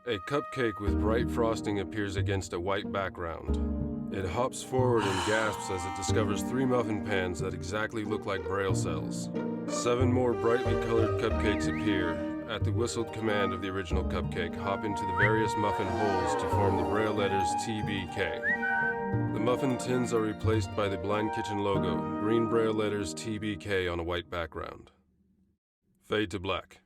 A cupcake with bright frosting appears against a white background. It hops forward and gasps as it discovers 3 muffin pans that exactly look like braille cells. 7 more brightly colored cupcakes appear. At the whistled command of the original cupcake, hop into the various muffin holes to form the braille letters TBK. The muffin tins are replaced by the Blind Kitchen logo, green braille letters TBK on a white background. Fade to black.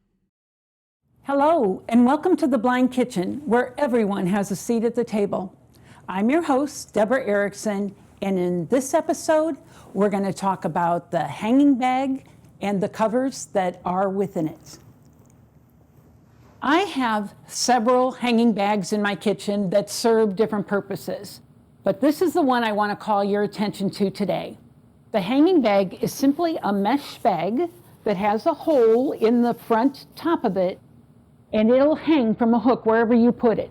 Hello, and welcome to The Blind Kitchen, where everyone has a seat at the table. I'm your host, Deborah Erickson, and in this episode, we're going to talk about the hanging bag and the covers that are within it. I have several hanging bags in my kitchen that serve different purposes, but this is the one I want to call your attention to today. The hanging bag is simply a mesh bag that has a hole in the front top of it, and it'll hang from a hook wherever you put it.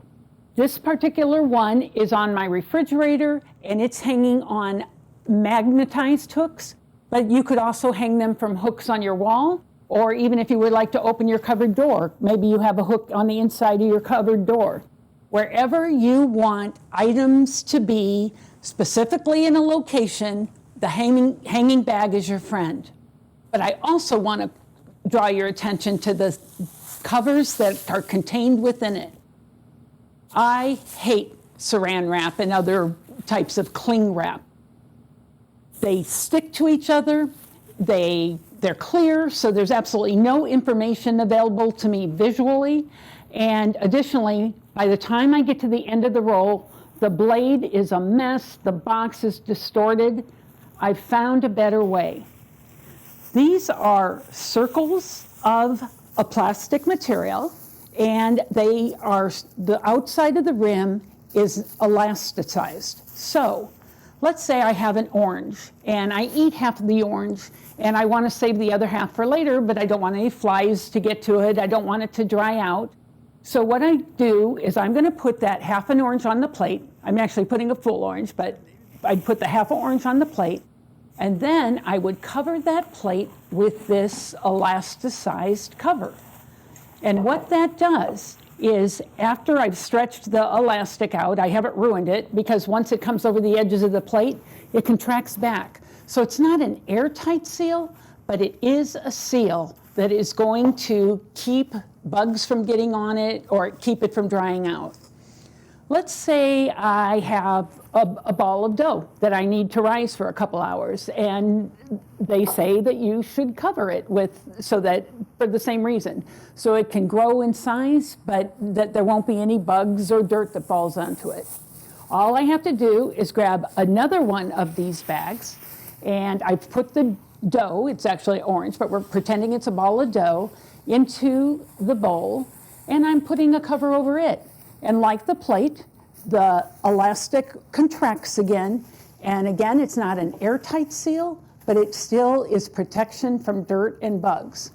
This particular one is on my refrigerator, and it's hanging on magnetized hooks, but you could also hang them from hooks on your wall, or even if you would like to open your cupboard door, maybe you have a hook on the inside of your cupboard door. Wherever you want items to be, specifically in a location, the hanging bag is your friend. But I also want to draw your attention to the covers that are contained within it. I hate saran wrap and other types of cling wrap. They stick to each other, they're clear, so there's absolutely no information available to me visually, and additionally, by the time I get to the end of the roll, the blade is a mess, the box is distorted. I've found a better way. These are circles of a plastic material, and the outside of the rim is elasticized. So let's say I have an orange and I eat half of the orange and I want to save the other half for later, but I don't want any flies to get to it. I don't want it to dry out. So what I do is I'm going to put that half an orange on the plate. I'm actually putting a full orange, but I'd put the half an orange on the plate. And then I would cover that plate with this elasticized cover. And what that does is, after I've stretched the elastic out, I haven't ruined it, because once it comes over the edges of the plate, it contracts back. So it's not an airtight seal, but it is a seal that is going to keep bugs from getting on it or keep it from drying out. Let's say I have a ball of dough that I need to rise for a couple hours, and they say that you should cover it for the same reason. So it can grow in size, but that there won't be any bugs or dirt that falls onto it. All I have to do is grab another one of these bags, and I've put the dough, it's actually orange, but we're pretending it's a ball of dough, into the bowl, and I'm putting a cover over it. And like the plate, the elastic contracts again, and again, it's not an airtight seal, but it still is protection from dirt and bugs.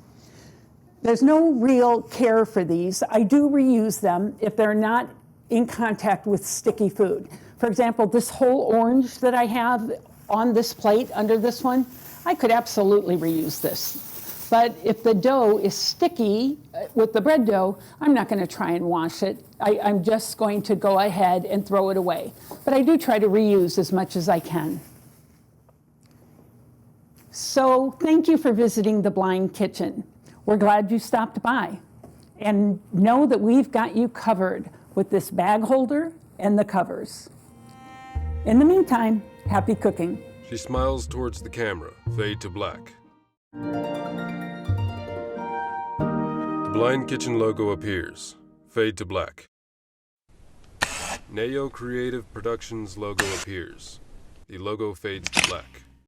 There's no real care for these. I do reuse them if they're not in contact with sticky food. For example, this whole orange that I have on this plate under this one, I could absolutely reuse this. But if the dough is sticky with the bread dough, I'm not going to try and wash it. I'm just going to go ahead and throw it away. But I do try to reuse as much as I can. So thank you for visiting The Blind Kitchen. We're glad you stopped by. And know that we've got you covered with this bag holder and the covers. In the meantime, happy cooking. She smiles towards the camera. Fade to black. The Blind Kitchen logo appears. Fade to black. Neo Creative Productions logo appears. The logo fades to black.